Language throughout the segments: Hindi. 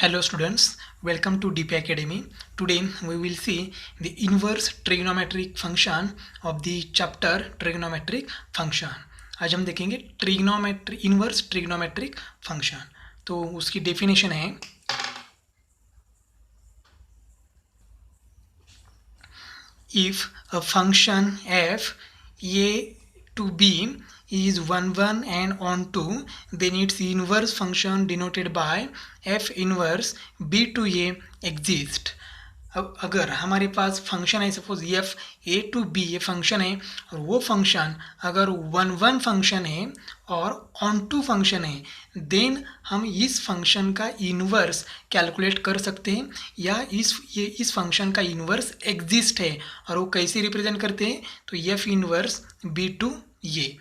Hello students, welcome to DP Academy. Today we will see the inverse trigonometric function of the chapter trigonometric function. आज हम देखेंगे इनवर्स ट्रिग्नोमेट्रिक फंक्शन. तो उसकी डेफिनेशन है if a function f a to b is 1 1 and on 2, then its inverse function denoted by f inverse b to a exists. अब अगर हमारे पास फंक्शन है, suppose f A to B ये फंक्शन है, और वो फंक्शन अगर 1 1 फंक्शन है और ऑन टू फंक्शन है, देन हम इस फंक्शन का इन्वर्स कैलकुलेट कर सकते हैं, या इस फंक्शन का इन्वर्स एग्जिस्ट है. और वो कैसे रिप्रेजेंट करते हैं, तो एफ इन्वर्स बी टू ये.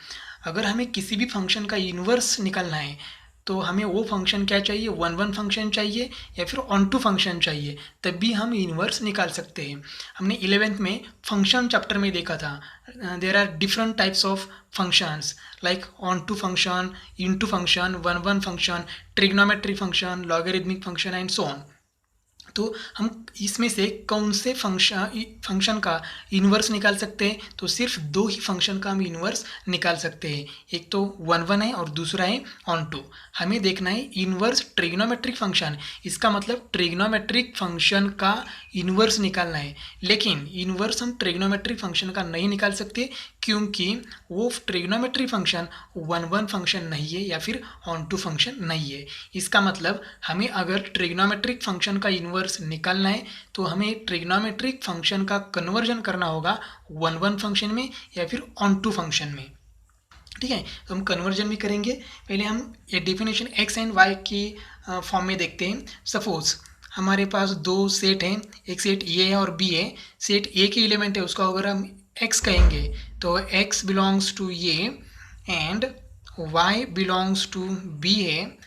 अगर हमें किसी भी फंक्शन का इन्वर्स निकालना है तो हमें वो फंक्शन क्या चाहिए, 1 1 फंक्शन चाहिए या फिर ऑन टू फंक्शन चाहिए, तब भी हम इन्वर्स निकाल सकते हैं. हमने 11th में फंक्शन चैप्टर में देखा था, there are different types of functions like onto function, into function, 1 1 function, trigonometric function, logarithmic function and so on. तो हम इसमें से कौन से फंक्शन का इन्वर्स निकाल सकते हैं, तो सिर्फ दो ही फंक्शन का हम इन्वर्स निकाल सकते हैं. एक तो 1 1 है और दूसरा है ऑन टू. हमें देखना है इन्वर्स ट्रिग्नोमेट्रिक फंक्शन, इसका मतलब ट्रिग्नोमेट्रिक फंक्शन का इन्वर्स निकालना है. लेकिन इन्वर्स हम ट्रिग्नोमेट्रिक फंक्शन का नहीं निकाल सकते, क्योंकि वो ट्रिग्नोमेट्रिक फंक्शन 1 1 फंक्शन नहीं है या फिर ऑन टू फंक्शन नहीं है. इसका मतलब हमें अगर ट्रिग्नोमेट्रिक फंक्शन का इन्वर्स निकालना है तो हमें ट्रिग्नोमेट्रिक फंक्शन का कन्वर्जन करना होगा 1 1 फंक्शन में या फिर ऑन टू फंक्शन में. ठीक है, तो हम कन्वर्जन भी करेंगे. पहले हम ये डेफिनेशन एक्स एंड वाई की फॉर्म में देखते हैं. सपोज हमारे पास दो सेट हैं, एक सेट ए है और बी है. सेट ए के एलिमेंट है, उसको अगर हम एक्स कहेंगे तो x belongs to A and y belongs to B है.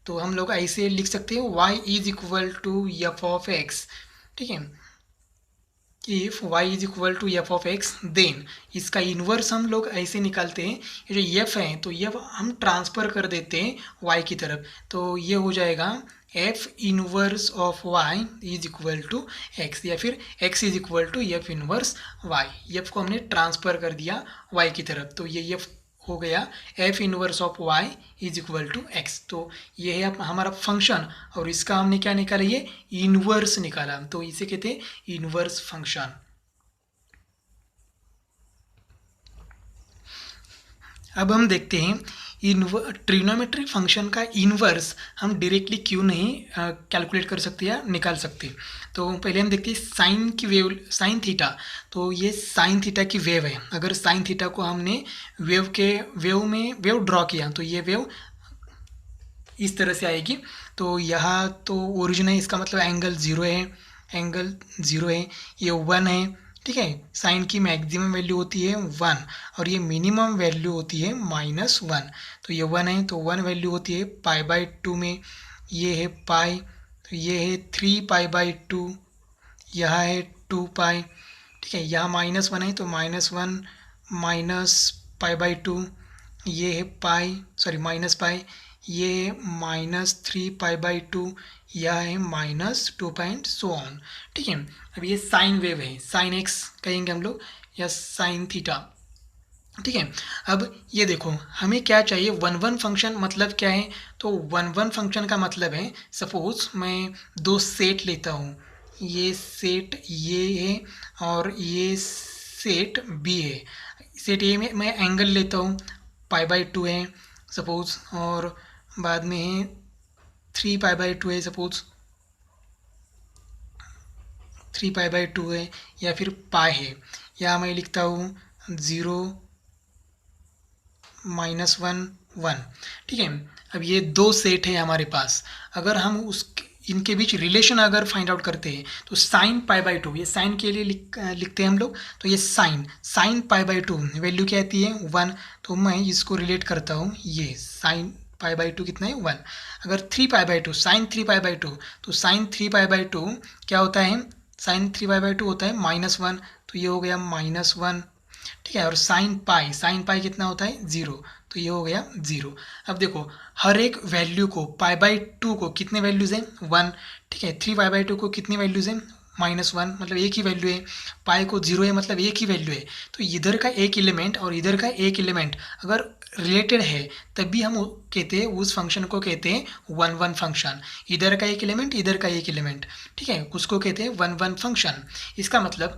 तो हम लोग ऐसे लिख सकते हैं y is equal to f of x. ठीक है, if y is equal to f of x, then इसका इन्वर्स हम लोग ऐसे निकालते हैं. ये जो एफ है तो ये हम ट्रांसफ़र कर देते हैं y की तरफ, तो ये हो जाएगा f inverse of y is equal to x, या फिर x is equal to f inverse y. F को हमने ट्रांसफ़र कर दिया y की तरफ, तो ये एफ हो गया f inverse of y is equal to x. तो ये है हमारा फंक्शन, और इसका हमने क्या निकाला, ये इन्वर्स निकाला, तो इसे कहते हैं इन्वर्स फंक्शन. अब हम देखते हैं ट्रिग्नोमेट्रिक फंक्शन का इन्वर्स हम डायरेक्टली क्यों नहीं कैलकुलेट कर सकते या निकाल सकते. तो पहले हम देखते हैं साइन की वेव, साइन थीटा. तो ये साइन थीटा की वेव है. अगर साइन थीटा को हमने वेव ड्रॉ किया तो ये वेव इस तरह से आएगी. तो यहाँ तो ओरिजिन है, इसका मतलब एंगल ज़ीरो है, ये 1 है. ठीक है, साइन की मैक्सिमम वैल्यू होती है 1 और ये मिनिमम वैल्यू होती है -1. तो ये 1 है, तो 1 वैल्यू होती है π/2 में. ये है पाई, तो ये है 3π/2, यहाँ है 2π. ठीक है, यहाँ -1 है तो -1 -π/2, ये है -π, ये -3π/2, यह है -2 एंड सो ऑन. ठीक है, अब ये साइन वेव है, साइन एक्स कहेंगे हम लोग या साइन थीटा. ठीक है, अब ये देखो हमें क्या चाहिए, 1 1 फंक्शन मतलब क्या है, तो 1 1 फंक्शन का मतलब है, सपोज मैं दो सेट लेता हूँ, ये सेट ये है और ये सेट बी है. सेट ए में मैं एंगल लेता हूँ π/2 है सपोज, और बाद में है 3π/2 है सपोज, 3π/2 है या फिर पाई है. या मैं लिखता हूँ 0 -1 1. ठीक है, अब ये दो सेट है हमारे पास. अगर हम इनके बीच रिलेशन अगर फाइंड आउट करते हैं तो साइन π/2, ये साइन के लिए लिखते हैं हम लोग, तो ये साइन π/2 वैल्यू क्या आती है 1. तो मैं इसको रिलेट करता हूँ, ये साइन π/2 कितना है 1. अगर 3π/2 साइन 3π/2, तो साइन 3π/2 क्या होता है, साइन 3π/2 होता है -1, तो ये हो गया -1. ठीक है, और साइन पाई कितना होता है 0, तो ये हो गया 0। अब देखो हर एक वैल्यू को π/2 को कितने वैल्यूज़ हैं 1, ठीक है। 3π/2 को कितनी वैल्यूज़ हैं -1, मतलब एक ही वैल्यू है। पाई को 0 है मतलब एक ही वैल्यू है। तो इधर का एक एलिमेंट और इधर का एक एलिमेंट अगर रिलेटेड है तब भी हम कहते हैं उस फंक्शन को कहते हैं 1 1 फंक्शन। इधर का एक एलिमेंट इधर का एक एलिमेंट, ठीक है, उसको कहते हैं 1 1 फंक्शन। इसका मतलब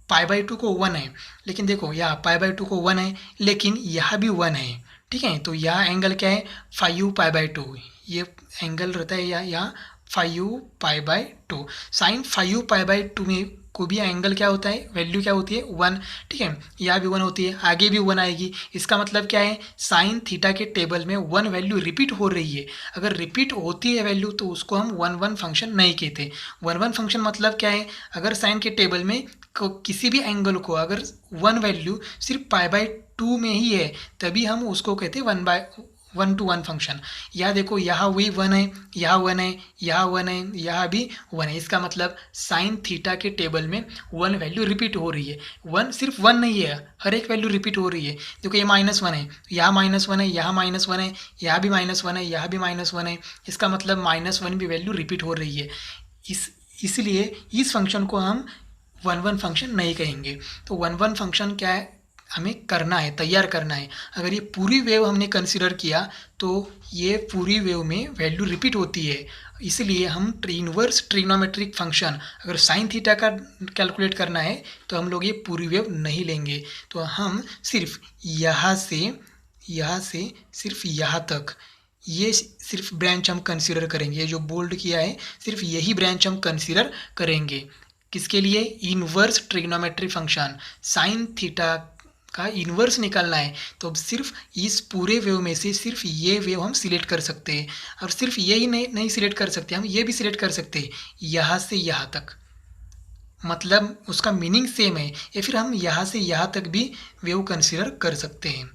π/2 को 1 है, लेकिन देखो यहाँ π/2 को 1 है लेकिन यहाँ भी 1 है, ठीक है। तो यहाँ एंगल क्या है 5π/2, ये एंगल रहता है यहाँ 5π/2। साइन 5π/2 में को भी एंगल क्या होता है, वैल्यू क्या होती है 1, ठीक है। यहाँ भी 1 होती है, आगे भी 1 आएगी। इसका मतलब क्या है साइन थीटा के टेबल में 1 वैल्यू रिपीट हो रही है। अगर रिपीट होती है वैल्यू तो उसको हम 1 1 फंक्शन नहीं कहते। 1 1 फंक्शन मतलब क्या है, अगर साइन के टेबल में किसी भी एंगल को अगर 1 वैल्यू सिर्फ π/2 में ही है तभी हम उसको कहते हैं 1 to 1 फंक्शन। यहाँ देखो यहाँ वही 1 है, यहाँ 1 है, यहाँ 1 है, यहाँ भी 1 है। इसका मतलब साइन थीटा के टेबल में 1 वैल्यू रिपीट हो रही है। 1 सिर्फ 1 नहीं है, हर एक वैल्यू रिपीट हो रही है। देखो ये -1 है, यहाँ -1 है, यहाँ -1 है, यहाँ भी -1 है, यहाँ भी -1 है। इसका मतलब -1 भी वैल्यू रिपीट हो रही है। इसलिए इस फंक्शन को हम 1 1 फंक्शन नहीं कहेंगे। तो 1 1 फंक्शन क्या है हमें करना है, तैयार करना है। अगर ये पूरी वेव हमने कंसिडर किया तो ये पूरी वेव में वैल्यू रिपीट होती है। इसलिए हम इनवर्स ट्रिग्नोमेट्रिक फंक्शन अगर साइन थीटा का कैलकुलेट करना है तो हम लोग ये पूरी वेव नहीं लेंगे। तो हम सिर्फ यहाँ से सिर्फ यहाँ तक ये सिर्फ ब्रांच हम कंसिडर करेंगे। ये जो बोल्ड किया है सिर्फ यही ब्रांच हम कंसिडर करेंगे। किसके लिए, inverse trigonometry function sine theta का इन्वर्स निकालना है। तो अब सिर्फ इस पूरे वेव में से सिर्फ ये वेव हम सिलेक्ट कर सकते हैं। और सिर्फ यही नहीं सिलेक्ट कर सकते, हम ये भी सिलेक्ट कर सकते हैं यहाँ से यहाँ तक, मतलब उसका मीनिंग सेम है। या फिर हम यहाँ से यहाँ तक भी वेव कंसिडर कर सकते हैं।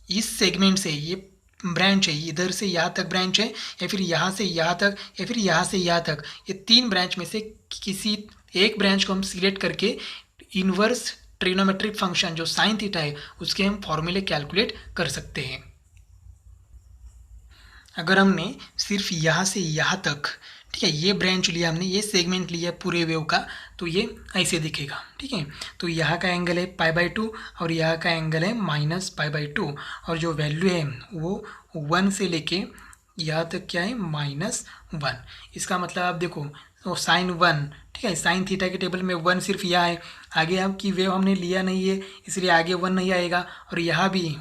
इस सेगमेंट से ये ब्रांच है, इधर से यहाँ तक ब्रांच है, या फिर यहाँ से यहाँ तक, या फिर यहाँ से यहाँ तक, ये 3 ब्रांच में से किसी एक ब्रांच को हम सिलेक्ट करके इनवर्स ट्रिग्नोमेट्रिक फंक्शन जो साइन थीटा है उसके हम फॉर्मूले कैलकुलेट कर सकते हैं। अगर हमने सिर्फ यहाँ से यहाँ तक, ठीक है, ये ब्रांच लिया हमने, ये सेगमेंट लिया पूरे वेव का, तो ये ऐसे दिखेगा, ठीक है। तो यहाँ का एंगल है π/2 और यहाँ का एंगल है -π/2 और जो वैल्यू है वो 1 से लेके यहाँ तक क्या है -1। इसका मतलब आप देखो तो साइन 1, ठीक है, साइन थीटा के टेबल में 1 सिर्फ यहाँ है, आगे आपकी वेव हमने लिया नहीं है इसलिए आगे 1 नहीं आएगा और यहाँ भी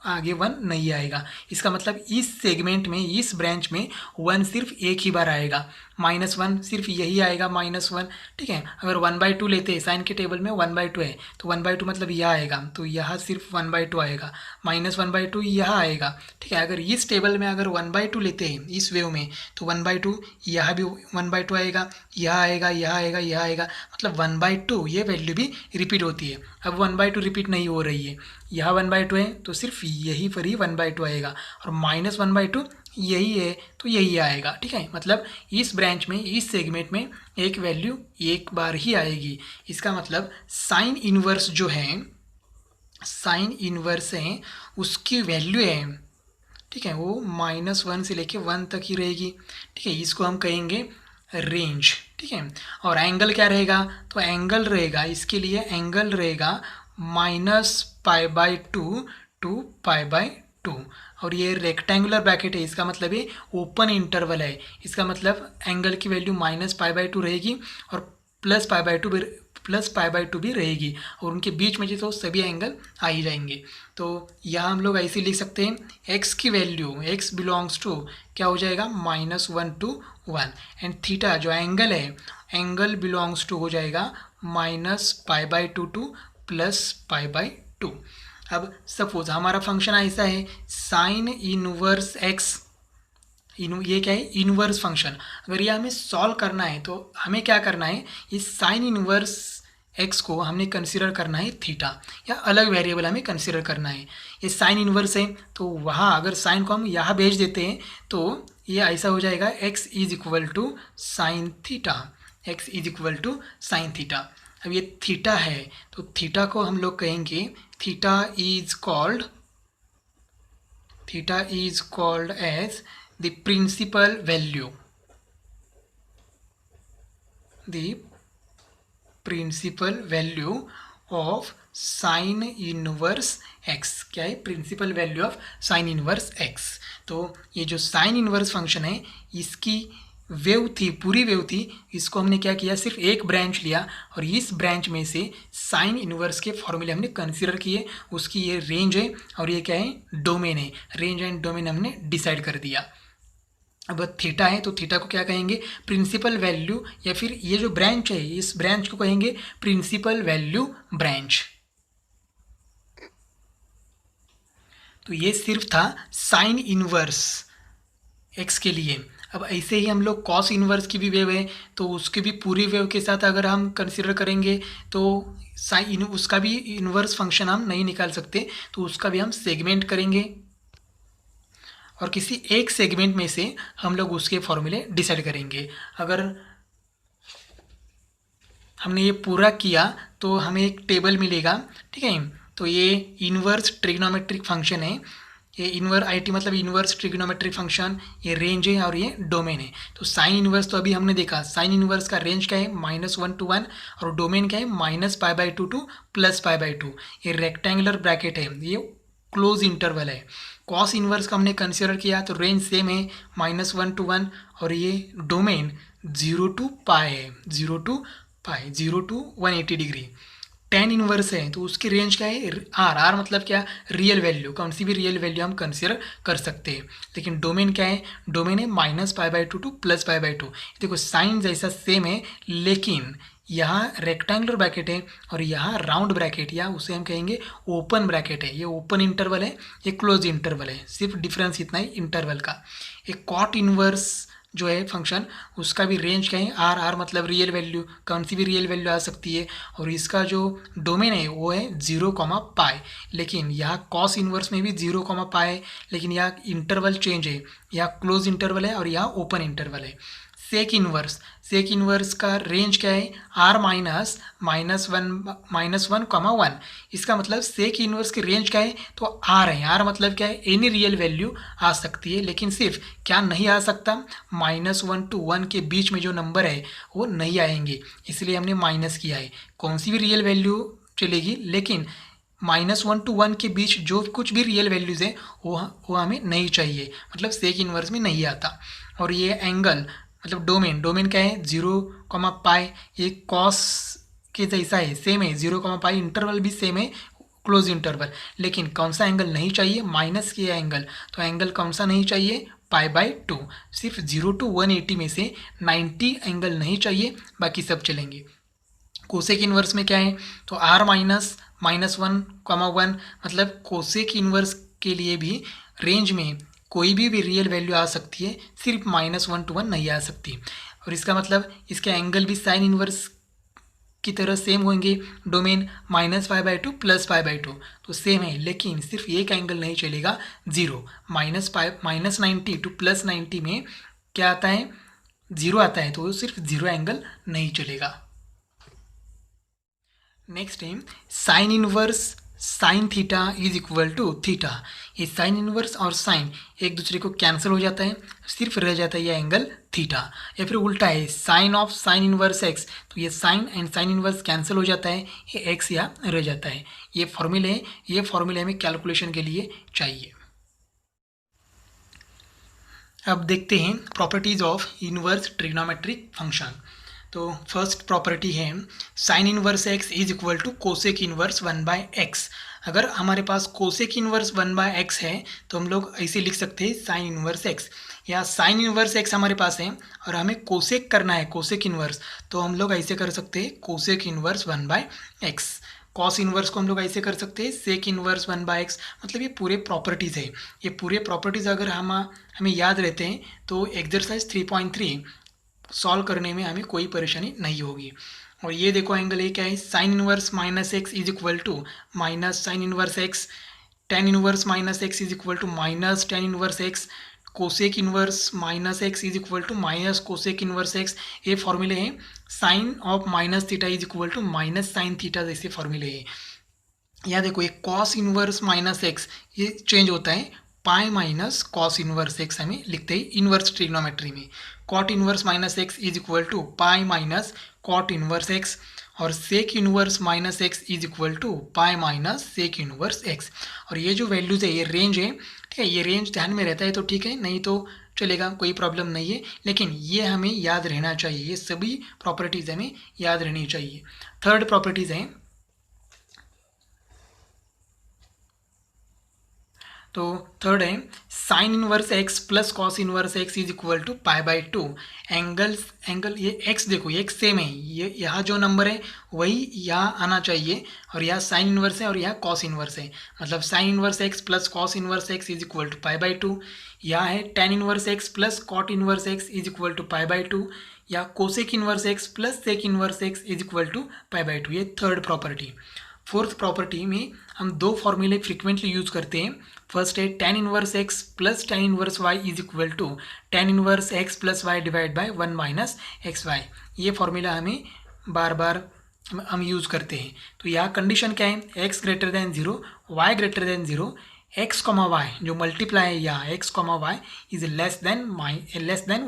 आगे 1 नहीं आएगा। इसका मतलब इस सेगमेंट में, इस ब्रांच में 1 सिर्फ एक ही बार आएगा, -1 सिर्फ यही आएगा -1, ठीक है। अगर 1/2 लेते हैं, साइन के टेबल में 1/2 है तो 1/2 मतलब यह आएगा, तो यहाँ सिर्फ 1/2 आएगा, -1/2 यहाँ आएगा, ठीक है। अगर इस टेबल में अगर 1/2 लेते हैं इस वेव में तो 1/2 यहाँ भी 1/2 आएगा, यहाँ आएगा, यहाँ आएगा, यहाँ आएगा, मतलब 1/2 ये वैल्यू भी रिपीट होती है। अब 1/2 रिपीट नहीं हो रही है, यहाँ 1/2 है तो सिर्फ यही पर ही 1/2 आएगा और -1/2 यही है तो यही आएगा, ठीक है। मतलब इस ब्रांच में, इस सेगमेंट में एक वैल्यू एक बार ही आएगी। इसका मतलब साइन इनवर्स जो है, साइन इनवर्स है उसकी वैल्यू है, ठीक है, वो -1 से लेके 1 तक ही रहेगी, ठीक है। इसको हम कहेंगे रेंज, ठीक है। और एंगल क्या रहेगा, तो एंगल रहेगा, इसके लिए एंगल रहेगा -π/2 to π/2 और ये रेक्टेंगुलर ब्रैकेट है, इसका मतलब ये ओपन इंटरवल है। इसका मतलब एंगल की वैल्यू -π/2 रहेगी और +π/2 भी रहेगी और उनके बीच में जो सभी एंगल आ ही जाएंगे। तो यहाँ हम लोग ऐसे लिख सकते हैं x की वैल्यू, x बिलोंग्स टू क्या हो जाएगा -1 to 1 एंड थीटा जो एंगल है, एंगल बिलोंग्स टू हो जाएगा -π/2 to +π/2। अब सपोज हमारा फंक्शन ऐसा है साइन इनवर्स x, ये क्या है इनवर्स फंक्शन। अगर ये हमें सॉल्व करना है तो हमें क्या करना है, इस साइन इनवर्स x को हमने कंसिडर करना है थीटा या अलग वेरिएबल हमें कंसिडर करना है। ये साइन इनवर्स है तो वहाँ अगर साइन को हम यहाँ भेज देते हैं तो ये ऐसा हो जाएगा x = sine theta, x = sine theta. अब ये थीटा है तो थीटा को हम लोग कहेंगे theta is called theta is called as the principal value, the principal value of sine inverse x. क्या है? Principal value of sine inverse x. तो ये जो साइन इनवर्स फंक्शन है इसकी वेव थी, पूरी वेव थी, इसको हमने क्या किया, सिर्फ एक ब्रांच लिया और इस ब्रांच में से साइन इनवर्स के फॉर्मूले हमने कंसीडर किए. उसकी ये रेंज है और ये क्या है? डोमेन है. रेंज एंड डोमेन हमने डिसाइड कर दिया. अब थीटा है तो थीटा को क्या कहेंगे? प्रिंसिपल वैल्यू, या फिर ये जो ब्रांच है इस ब्रांच को कहेंगे प्रिंसिपल वैल्यू ब्रांच. तो ये सिर्फ था साइन इनवर्स एक्स के लिए. अब ऐसे ही हम लोग कॉस इनवर्स की भी वेव है तो उसके भी पूरी वेव के साथ अगर हम कंसिडर करेंगे तो साइन उसका भी इनवर्स फंक्शन हम नहीं निकाल सकते, तो उसका भी हम सेगमेंट करेंगे और किसी एक सेगमेंट में से हम लोग उसके फॉर्मूले डिसाइड करेंगे. अगर हमने ये पूरा किया तो हमें एक टेबल मिलेगा. ठीक है, तो ये इनवर्स ट्रिग्नोमेट्रिक फंक्शन है. ये इनवर्स आई टी मतलब इनवर्स ट्रिग्नोमेट्रिक फंक्शन, ये रेंज है और ये डोमेन है. तो साइन इनवर्स तो अभी हमने देखा, साइन इनवर्स का रेंज क्या है? -1 to 1 और डोमेन क्या है? -π/2 to +π/2. ये रेक्टेंगुलर ब्रैकेट है, ये क्लोज इंटरवल है. कॉस इनवर्स का हमने कंसिडर किया तो रेंज सेम है -1 to 1 और ये डोमेन 0 to π है, 0 to π, 0 to 180 degree. Tan inverse है तो उसकी रेंज क्या है? आर मतलब क्या? रियल वैल्यू, कौन सी भी रियल वैल्यू हम कंसिडर कर सकते हैं. लेकिन डोमेन क्या है? डोमेन है -π/2 to +π/2. देखो साइन जैसा सेम है लेकिन यहाँ रेक्टेंगुलर ब्रैकेट है और यहाँ राउंड ब्रैकेट, या उसे हम कहेंगे ओपन ब्रैकेट है. ये ओपन इंटरवल है, ये क्लोज इंटरवल है. सिर्फ डिफरेंस इतना ही इंटरवल का. एक कॉट इनवर्स जो है फंक्शन उसका भी रेंज क्या है? आर मतलब रियल वैल्यू, कौन सी भी रियल वैल्यू आ सकती है. और इसका जो डोमेन है वो है 0, π. लेकिन यहाँ कॉस इनवर्स में भी 0, π है, लेकिन यहाँ इंटरवल चेंज है, यहाँ क्लोज इंटरवल है और यहाँ ओपन इंटरवल है. सेक इनवर्स का रेंज क्या है? आर -1, इसका मतलब सेक इनवर्स की रेंज क्या है? तो आर है. आर मतलब क्या है? एनी रियल वैल्यू आ सकती है, लेकिन सिर्फ क्या नहीं आ सकता? -1 to 1 के बीच में जो नंबर है वो नहीं आएंगे, इसलिए हमने माइनस किया है. कौन सी भी रियल वैल्यू चलेगी, लेकिन -1 to 1 के बीच जो कुछ भी रियल वैल्यूज़ है वो हमें नहीं चाहिए, मतलब सेक इनवर्स में नहीं आता. और ये एंगल मतलब डोमेन क्या है? 0, π. ये कॉस के जैसा है, सेम है, 0, π. इंटरवल भी सेम है, क्लोज इंटरवल. लेकिन कौन सा एंगल नहीं चाहिए? माइनस किया एंगल. तो एंगल कौन सा नहीं चाहिए? π/2. सिर्फ 0 to 180 में से 90 एंगल नहीं चाहिए, बाकी सब चलेंगे. कोसेक इनवर्स में क्या है? तो r -1, 1 मतलब कोसेक इनवर्स के लिए भी रेंज में कोई भी रियल वैल्यू आ सकती है, सिर्फ -1 to 1 नहीं आ सकती. और इसका मतलब इसके एंगल भी साइन इनवर्स की तरह सेम होंगे. डोमेन -π/2 +π/2 तो सेम है, लेकिन सिर्फ एक एंगल नहीं चलेगा, 0. -90 to +90 में क्या आता है? 0 आता है, तो सिर्फ 0 एंगल नहीं चलेगा. नेक्स्ट है sine inverse sine theta is equal to theta. ये साइन इनवर्स और साइन एक दूसरे को कैंसिल हो जाता है, सिर्फ रह जाता है ये एंगल थीटा. या फिर उल्टा है, sine of sine inverse x, तो ये sine and sine inverse cancel हो जाता है, ये एक्स यहाँ रह जाता है. ये फॉर्मूले हमें कैलकुलेशन के लिए चाहिए. अब देखते हैं properties of inverse trigonometric function. तो फर्स्ट प्रॉपर्टी है sine inverse x is equal to cosec inverse 1/x. अगर हमारे पास कोसेक इनवर्स 1/x है तो हम लोग ऐसे लिख सकते हैं साइन इनवर्स एक्स. या साइन इनवर्स एक्स हमारे पास है और हमें कोसेक करना है, कोसेक इनवर्स, तो हम लोग ऐसे कर सकते हैं cosec inverse 1/x. Cos inverse को हम लोग ऐसे कर सकते हैं सेक इनवर्स 1/x. मतलब ये पूरे प्रॉपर्टीज़ है. ये पूरे प्रॉपर्टीज़ अगर हमें याद रहते हैं तो एक्सरसाइज 3.3 सॉल्व करने में हमें कोई परेशानी नहीं होगी. और ये देखो एंगल ये क्या है? Sine inverse -x is equal to minus sine inverse x. Tan inverse -x is equal to minus tan inverse x. Cosec inverse -x is equal to minus cosec inverse x. ये फॉर्मूले हैं. Sine of minus theta is equal to minus sine theta जैसे फॉर्मूले हैं. यहाँ देखो ये कॉस इनवर्स -x ये चेंज होता है pi minus cos inverse x हमें लिखते हैं इनवर्स ट्रिग्नोमेट्री में। Cot inverse minus x is equal to pi minus cot inverse x, और sec inverse minus x is equal to pi minus sec inverse x. और ये जो वैल्यूज़ है ये रेंज है, ठीक है, ये रेंज ध्यान में रहता है तो ठीक है, नहीं तो चलेगा, कोई प्रॉब्लम नहीं है, लेकिन ये हमें याद रहना चाहिए, ये सभी प्रॉपर्टीज़ हमें याद रहनी चाहिए। थर्ड प्रॉपर्टीज़ है, तो थर्ड है sine inverse x plus cos inverse x is equal to pi by two. Angle ये एक्स देखो ये एक्स सेम है, ये यहाँ जो नंबर है वही यहाँ आना चाहिए, और यहाँ साइन इनवर्स है और यहाँ कॉस इनवर्स है, मतलब sine inverse x plus cos inverse x is equal to pi by two. यहाँ है tan inverse x plus cot inverse x is equal to pi by two, या cosec inverse x plus sec inverse x is equal to pi by two. ये थर्ड प्रॉपर्टी। फोर्थ प्रॉपर्टी में हम दो फॉर्मूले फ्रिक्वेंटली यूज करते हैं। फर्स्ट है tan inverse x plus tan inverse y is equal to tan inverse x plus y divide by one minus x y. ये फॉर्मूला हमें बार बार हम यूज़ करते हैं। तो यहाँ कंडीशन क्या है, x greater than zero, y greater than zero, x comma y जो मल्टीप्लाई है यहाँ x comma y is less than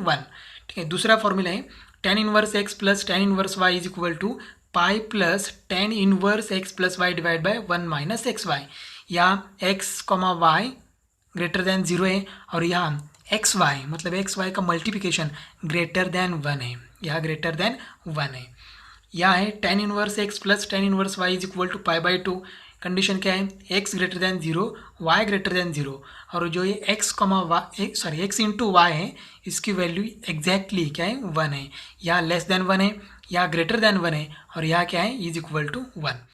one. ठीक है, दूसरा फॉर्मूला है tan inverse x plus tan inverse y is equal to pi plus tan inverse x plus y divide by one minus x y. यहाँ x comma y greater than zero है, और यहाँ एक्स वाई मतलब एक्स वाई का मल्टीप्लिकेशन ग्रेटर देन वन है, यहाँ ग्रेटर देन वन है। यहाँ है tan inverse x plus tan inverse y is equal to pi by two. Condition क्या है, x greater than zero, y greater than zero, और जो ये x comma y x into y है इसकी वैल्यू एग्जैक्टली क्या है, वन है। यहाँ लेस देन वन है, यहाँ ग्रेटर देन वन है, और यहाँ क्या है, is equal to one.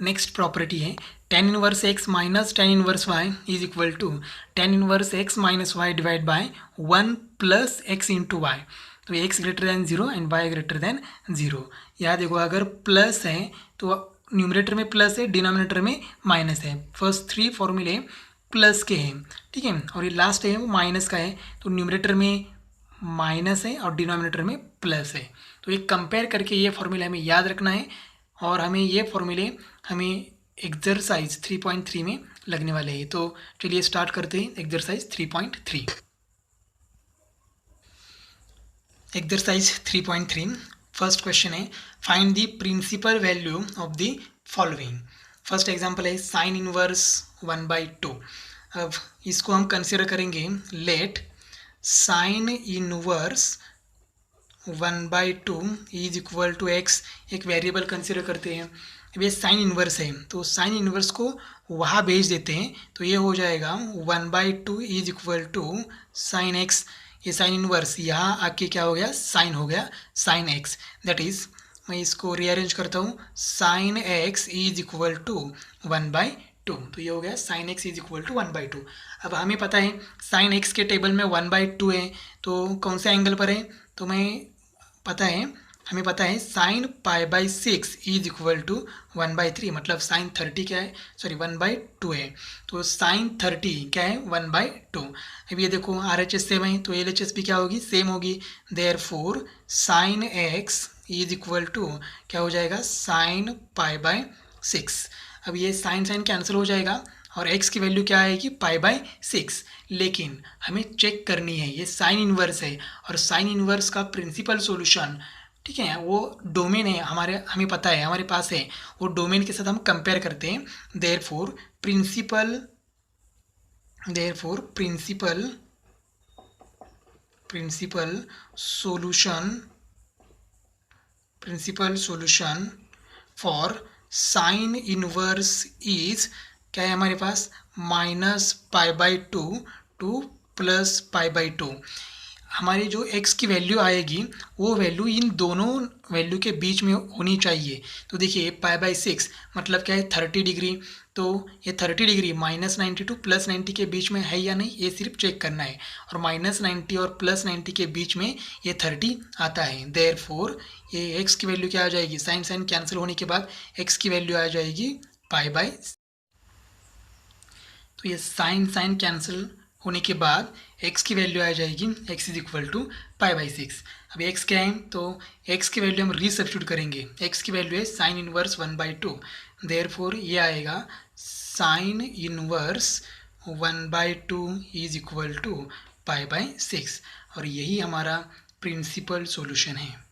Next property है tan inverse x minus tan inverse y is equal to tan inverse x minus y divide by one plus x into y. तो x greater than zero and y greater than zero. यहाँ देखो अगर प्लस है तो न्यूमरेटर में प्लस है, डिनोमिनेटर में माइनस है। फर्स्ट थ्री फॉर्मूले प्लस के हैं, ठीक है, और ये लास्ट है वो माइनस का है, तो न्यूमरेटर में माइनस है और डिनोमिनेटर में प्लस है। तो ये कंपेयर करके ये फॉर्मूला हमें याद रखना है, और हमें ये फॉर्मूले हमें एक्सरसाइज 3.3 में लगने वाले हैं। तो चलिए स्टार्ट करते हैं एक्सरसाइज 3.3। एक्सरसाइज 3.3 फर्स्ट क्वेश्चन है find the principal value of the following. First example है साइन इनवर्स 1/2। अब इसको हम कंसिडर करेंगे, let sine inverse 1/2 is equal to x. एक वेरिएबल कंसिडर करते हैं। अब ये साइन इनवर्स है तो साइन इनवर्स को वहाँ भेज देते हैं, तो ये हो जाएगा 1/2 is equal to sine x. ये साइन इनवर्स यहाँ आके क्या हो गया, साइन हो गया, साइन एक्स। दैट इज मैं इसको रीअरेंज करता हूँ, sine x is equal to 1/2। तो ये हो गया sine x is equal to 1/2। अब हमें पता है साइन एक्स के टेबल में 1/2 है, तो कौन से एंगल पर है, तो हमें पता है sine pi by 6 is equal to 1/3, मतलब साइन 30 क्या है, सॉरी 1/2 है, तो साइन 30 क्या है, 1/2। अब ये देखो RHS सेम है तो LHS भी क्या होगी, सेम होगी। Therefore sine x is equal to क्या हो जाएगा, साइन पाई बाई 6। अब ये साइन साइन कैंसिल हो जाएगा और x की वैल्यू क्या आएगी, पाई बाई 6। लेकिन हमें चेक करनी है, ये साइन इनवर्स है और साइन इनवर्स का प्रिंसिपल सॉल्यूशन, ठीक है, वो डोमेन है हमें पता है, हमारे पास है, वो डोमेन के साथ हम कंपेयर करते हैं। Therefore principal solution for sine inverse is क्या है हमारे पास, minus pi by 2 to plus pi by 2। हमारी जो x की वैल्यू आएगी वो वैल्यू इन दोनों वैल्यू के बीच में होनी चाहिए। तो देखिए पाई बाई 6 मतलब क्या है, 30 डिग्री, तो ये 30 डिग्री -90 टू +90 के बीच में है या नहीं, ये सिर्फ चेक करना है। और -90 और +90 के बीच में ये 30 आता है। देयरफॉर ये x की वैल्यू क्या आ जाएगी, साइन साइन कैंसिल होने के बाद x की वैल्यू आ जाएगी पाई बाई। तो ये साइन साइन कैंसिल होने के बाद x की वैल्यू आ जाएगी, x is equal to pi by 6। अब x क्या है, तो x की वैल्यू हम रीसब्स्टिट्यूट करेंगे। x की वैल्यू है साइन इनवर्स 1/2। देयरफॉर ये आएगा sine inverse 1/2 is equal to π/6 और यही हमारा प्रिंसिपल सॉल्यूशन है।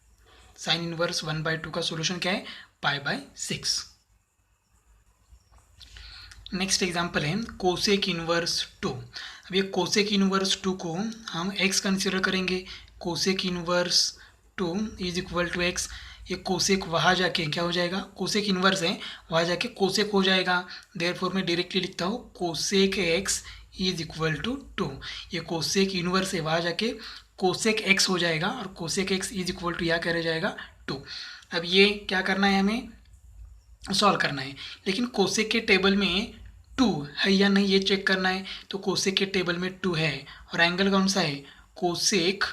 साइन इनवर्स 1/2 का सॉल्यूशन क्या है? π/6। नेक्स्ट एग्जांपल है कोसेक इनवर्स 2। अब ये कोसेक इनवर्स 2 को हम x कंसिडर करेंगे। Cosec inverse 2 is equal to x। ये कोसेक वहाँ जाके क्या हो जाएगा? कोसेक इनवर्स है, वहाँ जाके कोसेक हो जाएगा। देयरफॉर मैं डायरेक्टली लिखता हूँ cosec x is equal to 2। ये कोसेक इनवर्स है, वहाँ जाके कोसेक x हो जाएगा और cosec x is equal to यहाँ क्या जाएगा? 2। अब ये क्या करना है, हमें सॉल्व करना है, लेकिन कोसेक के टेबल में 2 है या नहीं ये चेक करना है। तो कोसेक के टेबल में 2 है और एंगल कौन सा है? कोसेक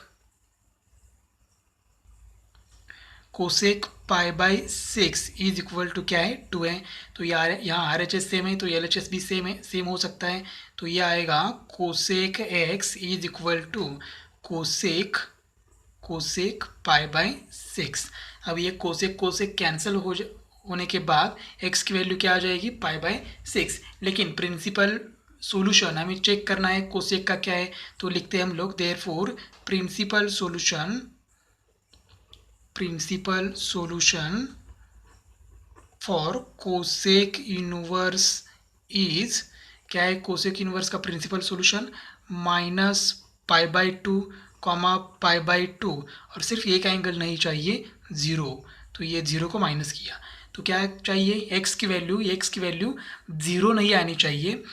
π/6 इज इक्वल टू क्या है? 2 है। तो यहाँ RHS सेम है तो LHS भी सेम है, सेम हो सकता है। तो ये आएगा cosec x is equal to cosec π/6। अब ये कोसेक कैंसिल होने के बाद x की वैल्यू क्या आ जाएगी? π/6। लेकिन प्रिंसिपल सॉल्यूशन हमें चेक करना है कोसेक का क्या है, तो लिखते हैं हम लोग therefore principal solution for cosec inverse is क्या है? कोसेक इनवर्स का प्रिंसिपल सॉल्यूशन -π/2 π/2 और सिर्फ एक एंगल नहीं चाहिए 0, तो ये 0 को माइनस किया। तो क्या चाहिए? x की वैल्यू 0 नहीं आनी चाहिए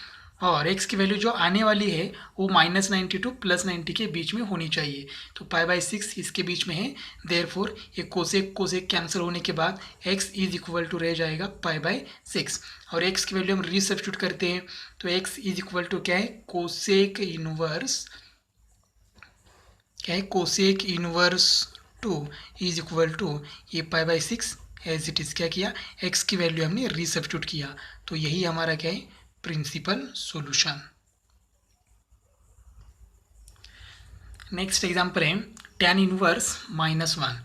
और x की वैल्यू जो आने वाली है वो -90 टू +90 के बीच में होनी चाहिए। तो π/6 इसके बीच में है। देयरफॉर ये कोसेक कैंसिल होने के बाद x इज इक्वल टू रह जाएगा π/6 और x की वैल्यू हम रीसब्स्टिट्यूट करते हैं तो x इज इक्वल टू क्या है? Cosec inverse 2 is equal to ये π/6 एज इट इज़ क्या किया? x की वैल्यू हमने रीसब्स्टिट्यूट किया। तो यही हमारा क्या है? Principal solution. नेक्स्ट एग्जांपल है tan इनवर्स -1।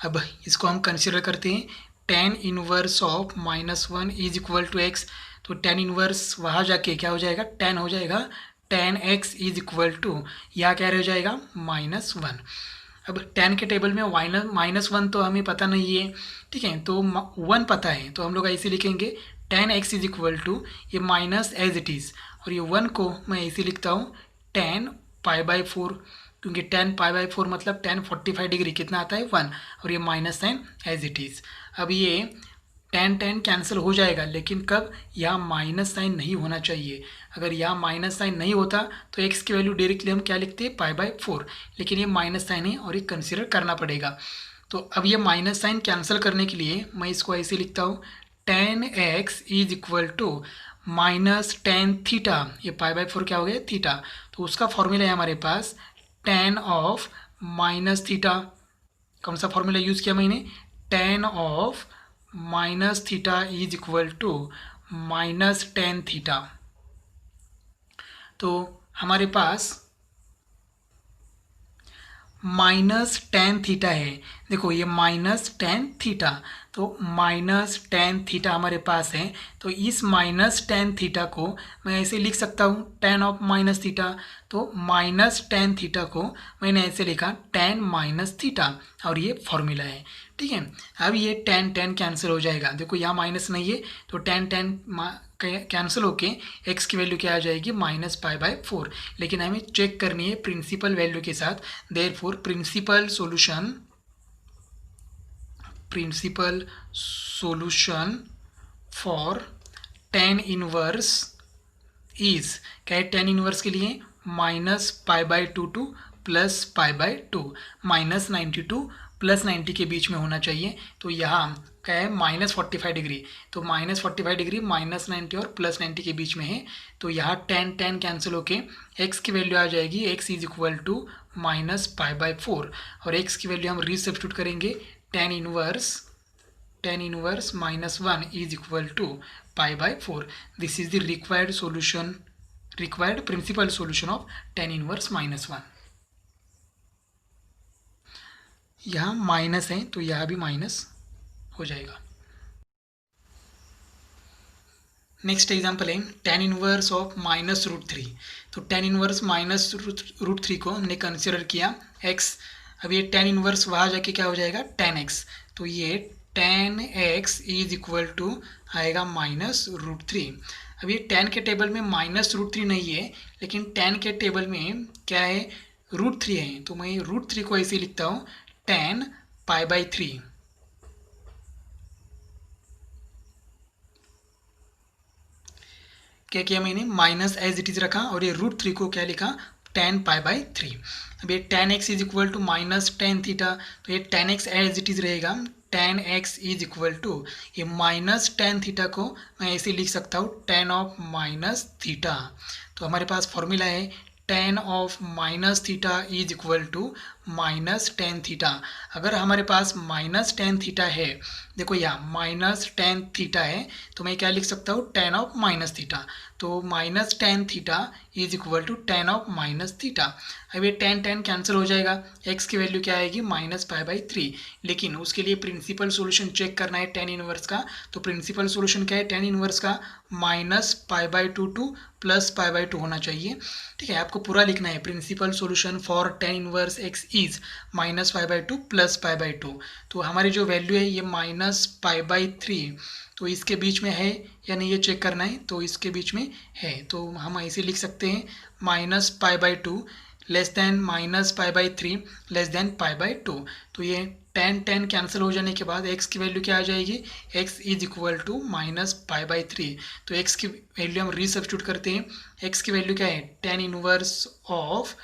अब इसको हम कंसिडर करते हैं tan inverse of -1 is equal to x। तो tan इनवर्स वहाँ जाके क्या हो जाएगा? tan हो जाएगा। tan x is equal to यहाँ क्या रह जाएगा? -1। अब tan के टेबल में -1 तो हमें पता नहीं है, ठीक है, तो 1 पता है, तो हम लोग ऐसे लिखेंगे tan x is equal to ये माइनस एज इट इज़ और ये 1 को मैं ऐसे लिखता हूँ tan π/4, क्योंकि tan π/4 मतलब tan 45 डिग्री कितना आता है? 1 और ये minus sign as it is. अब ये tan कैंसिल हो जाएगा, लेकिन कब? यहाँ माइनस साइन नहीं होना चाहिए। अगर यहाँ माइनस साइन नहीं होता तो x की वैल्यू डायरेक्टली हम क्या लिखते हैं? π/4, लेकिन ये माइनस साइन है और ये कंसिडर करना पड़ेगा। तो अब ये माइनस साइन कैंसिल करने के लिए मैं इसको ऐसे लिखता हूँ tan x is equal to -tan theta. ये π/4 क्या हो गया? थीटा। तो उसका फॉर्मूला है हमारे पास tan ऑफ माइनस थीटा। कौन सा फॉर्मूला यूज़ किया मैंने? tan of minus theta is equal to -tan theta. तो हमारे पास -tan थीटा है। देखो ये -tan थीटा, तो -tan थीटा हमारे पास है। तो इस -tan थीटा को मैं ऐसे लिख सकता हूँ tan ऑफ माइनस थीटा। तो -tan थीटा को मैंने ऐसे लिखा tan थीटा और ये फॉर्मूला है, ठीक है। अब ये tan कैंसिल हो जाएगा। देखो यहाँ माइनस नहीं है तो tan कैंसिल होके x की वैल्यू क्या आ जाएगी? -π/4। लेकिन हमें चेक करनी है प्रिंसिपल वैल्यू के साथ। Therefore principal solution for tan inverse is क्या है? tan इनवर्स के लिए -π/2 टू +π/2, -90 टू +90 के बीच में होना चाहिए। तो यहाँ क्या है? -45 डिग्री। तो -45 डिग्री -90 और +90 के बीच में है। तो यहाँ tan कैंसिल होके x की वैल्यू आ जाएगी x इज इक्वल टू -π/4 और x की वैल्यू हम रीसब्स्टिट्यूट करेंगे tan inverse -1 is equal to π/4। This is the required principal solution of tan inverse -1। यहाँ माइनस है तो यहाँ भी माइनस हो जाएगा। नेक्स्ट एग्जाम्पल है tan इनवर्स ऑफ -√3। तो tan इनवर्स -√3 को हमने कंसिडर किया x। अब ये tan इनवर्स वहाँ जाके क्या हो जाएगा tan x। तो ये tan x is equal to आएगा -√3। अब ये tan के टेबल में -√3 नहीं है, लेकिन tan के टेबल में क्या है, √3 है। तो मैं √3 को ऐसे लिखता हूँ tan π/3। क्या किया मैंने, माइनस एज इट इज रखा और ये √3 को क्या लिखा, tan π/3। अब ये tan x is equal to -tan theta, तो ये tan x as it is रहेगा। tan x is equal to ये -tan थीटा को मैं ऐसे लिख सकता हूँ tan ऑफ -थीटा। तो हमारे पास फॉर्मूला है tan of -theta is equal to -tan theta. अगर हमारे पास -tan थीटा है, देखो यहाँ -tan थीटा है, तो मैं क्या लिख सकता हूँ, tan ऑफ -थीटा। तो -tan theta is equal to tan of -theta. अब ये tan कैंसिल हो जाएगा, x की वैल्यू क्या आएगी, -π/3। लेकिन उसके लिए प्रिंसिपल सॉल्यूशन चेक करना है tan इनवर्स का। तो प्रिंसिपल सॉल्यूशन क्या है tan इनवर्स का, -π/2 टू +π/2 होना चाहिए। ठीक है, आपको पूरा लिखना है, principal solution for tan inverse x is -π/2 +π/2। तो हमारी जो वैल्यू है ये -π/3, तो इसके बीच में है या नहीं ये चेक करना है। तो इसके बीच में है, तो हम ऐसे लिख सकते हैं -π/2 लेस देन -π/3 लेस देन π/2। तो ये tan कैंसिल हो जाने के बाद x की वैल्यू क्या आ जाएगी, x इज इक्वल टू -π/3। तो x की वैल्यू हम रीसब्स्टिट्यूट करते हैं। x की वैल्यू क्या है, tan inverse of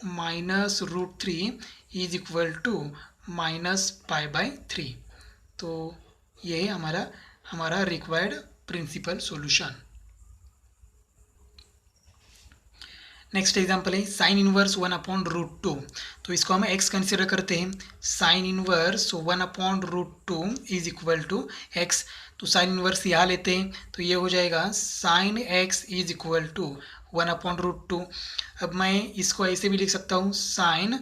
-√3 is equal to -π/3। तो ये है हमारा required principal solution. Next example है साइन इनवर्स 1/√2। तो इसको हम x कंसिडर करते हैं। Sine inverse 1/√2 is equal to x। तो साइन इनवर्स यहाँ लेते हैं, तो ये हो जाएगा sine x is equal to 1/√2। अब मैं इसको ऐसे भी लिख सकता हूँ, sine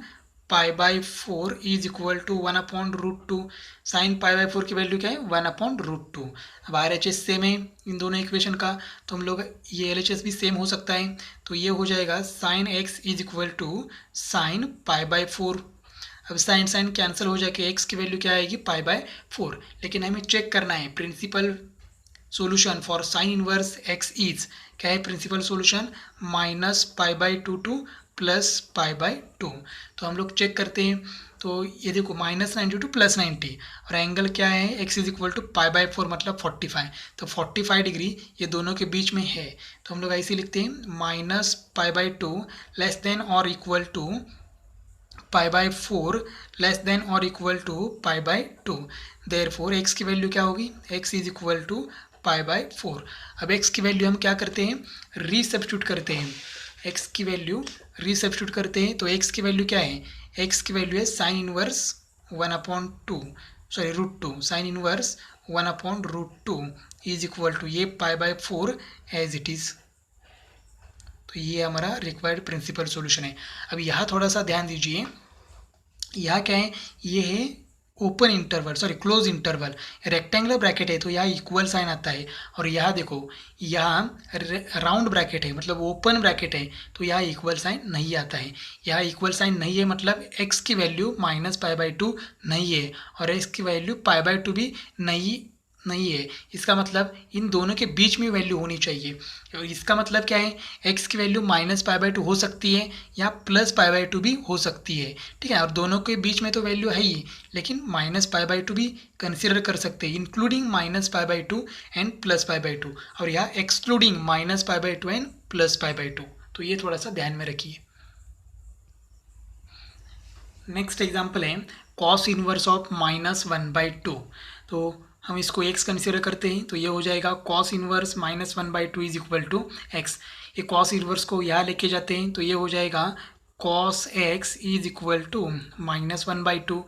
π/4 is equal to 1/√2। Sine π/4 की वैल्यू क्या है, 1/√2। अब RHS सेम है इन दोनों इक्वेशन का, तो हम लोग ये LHS भी सेम हो सकता है। तो ये हो जाएगा sine x is equal to sine π/4। अब साइन कैंसिल हो जाके x की वैल्यू क्या आएगी, π/4। लेकिन हमें चेक करना है principal solution for sine inverse x is क्या है, प्रिंसिपल सॉल्यूशन -π/2 टू +π/2। तो हम लोग चेक करते हैं, तो ये देखो -90 टू +90 और एंगल क्या है, x इज इक्वल टू π/4 मतलब 45। तो 45 डिग्री ये दोनों के बीच में है। तो हम लोग ऐसे लिखते हैं -π/2 लेस देन और इक्वल टू π/4 लेस देन और इक्वल टू π/2। देयरफॉर x की वैल्यू क्या होगी, x इज इक्वल टू π/4। अब x की वैल्यू हम क्या करते हैं, रीसब्स्टिट्यूट करते हैं। x की वैल्यू रीसब्स्टिट्यूट करते हैं, तो x की वैल्यू क्या है, x की वैल्यू है sine inverse 1/2 sine inverse 1/√2 is equal to ये π/4 एज इट इज़। तो ये हमारा रिक्वायर्ड प्रिंसिपल सॉल्यूशन है। अब यहाँ थोड़ा सा ध्यान दीजिए, यहाँ क्या है, ये है open interval, sorry close interval. Rectangular bracket है तो यहाँ इक्वल साइन आता है, और यहाँ देखो यहाँ राउंड ब्रैकेट है मतलब ओपन ब्रैकेट है, तो यहाँ इक्वल साइन नहीं आता है। यहाँ इक्वल साइन नहीं है मतलब x की वैल्यू -π/2 नहीं है और x की वैल्यू π/2 भी नहीं है। इसका मतलब इन दोनों के बीच में वैल्यू होनी चाहिए। और इसका मतलब क्या है, x की वैल्यू -π/2 हो सकती है या +π/2 भी हो सकती है। ठीक है, और दोनों के बीच में तो वैल्यू है ही, लेकिन -π/2 भी कंसिडर कर सकते हैं, इंक्लूडिंग -π/2 एंड +π/2, और यहाँ एक्सक्लूडिंग -π/2 एंड +π/2। तो ये थोड़ा सा ध्यान में रखिए। नेक्स्ट एग्जाम्पल है कॉस इनवर्स ऑफ -1/2। तो हम इसको x कंसिडर करते हैं, तो ये हो जाएगा cos inverse -1/2 is equal to x। ये कॉस इनवर्स को यहाँ लेके जाते हैं, तो ये हो जाएगा cos x is equal to -1/2।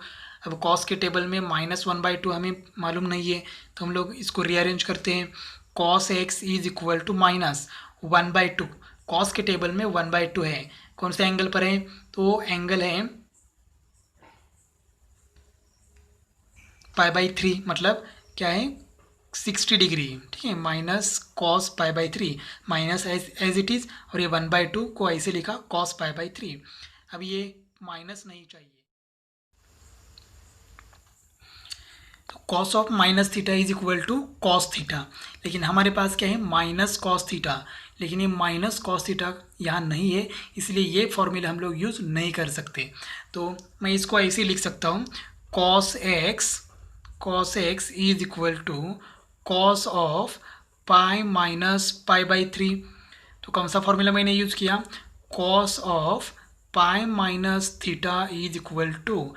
अब कॉस के टेबल में -1/2 हमें मालूम नहीं है, तो हम लोग इसको रीअरेंज करते हैं। Cos x is equal to -1/2। Cos के टेबल में 1/2 है, कौन से एंगल पर है, तो एंगल है π/3, मतलब क्या है 60 डिग्री, ठीक है, minus cos pi by 3, minus as it is, और ये 1/2 को ऐसे लिखा कॉस पाई बाई 3। अब ये माइनस नहीं चाहिए, तो cos of minus theta is equal to cos theta, लेकिन हमारे पास क्या है, माइनस कॉस थीटा, लेकिन ये माइनस कॉस थीटा यहाँ नहीं है, इसलिए ये फॉर्मूला हम लोग यूज़ नहीं कर सकते। तो मैं इसको ऐसे लिख सकता हूँ, cos x is equal to cos of pi minus pi by 3। तो कौन सा फॉर्मूला मैंने यूज़ किया, cos of pi minus theta is equal to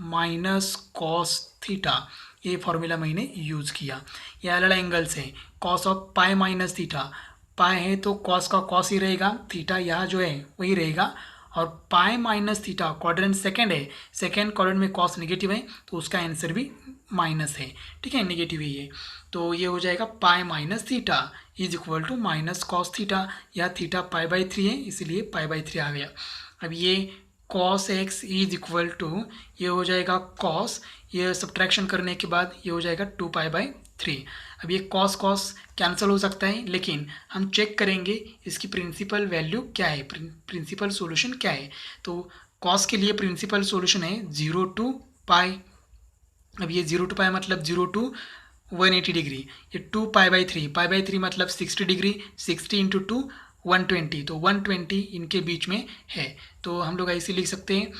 minus cos theta, ये फॉर्मूला मैंने यूज़ किया। ये अलग एंगल से cos of pi minus theta, pi है तो कॉस का कॉस ही रहेगा, थीटा यहाँ जो है वही रहेगा, और पाई माइनस थीटा क्वाड्रेंट सेकंड है, सेकंड क्वाड्रेंट में कॉस नेगेटिव है तो उसका आंसर भी माइनस है, ठीक है, नेगेटिव है ये। तो ये हो जाएगा pi minus theta is equal to minus cos theta, या थीटा पाई बाई 3 है इसलिए पाई बाई 3 आ गया। अब ये cos x is equal to, ये हो जाएगा कॉस, ये सब्ट्रैक्शन करने के बाद ये हो जाएगा 2 पाई बाई 3। अब ये कॉस कॉस कैंसिल हो सकता है, लेकिन हम चेक करेंगे इसकी प्रिंसिपल वैल्यू क्या है, प्रिंसिपल सॉल्यूशन क्या है। तो कॉस के लिए प्रिंसिपल सॉल्यूशन है 0 टू पाई। अब ये 0 टू पाई मतलब 0 टू 180 डिग्री, ये 2 पाई बाई 3, पाई बाई 3 मतलब 60 डिग्री, 60 इंटू 2 120, तो 120 इनके बीच में है। तो हम लोग ऐसे लिख सकते हैं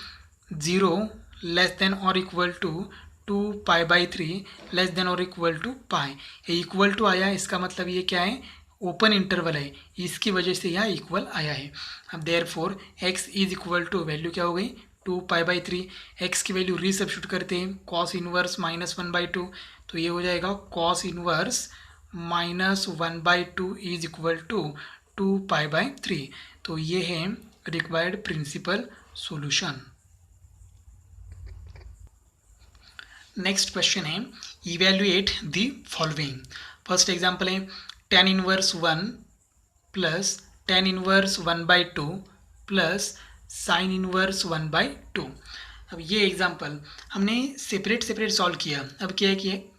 0 लेस देन और equal to 2 pi by 3 less than और इक्वल टू पाई। ये इक्वल टू आया, इसका मतलब ये क्या है, ओपन इंटरवल है, इसकी वजह से यह इक्वल आया है। अब therefore x is equal to, value क्या हो गई 2 पाई बाई 3, एक्स की वैल्यू रीसब्स्टिट्यूट करते हैं, कॉस इनवर्स माइनस 1/2, तो ये हो जाएगा cos inverse minus 1/2 is equal to 2 pi by 3। तो ये है required principal solution. Next question है, evaluate the following. First example है tan inverse 1 plus tan inverse 1/2 plus sine inverse 1/2। अब ये एग्जांपल हमने सेपरेट सॉल्व किया। अब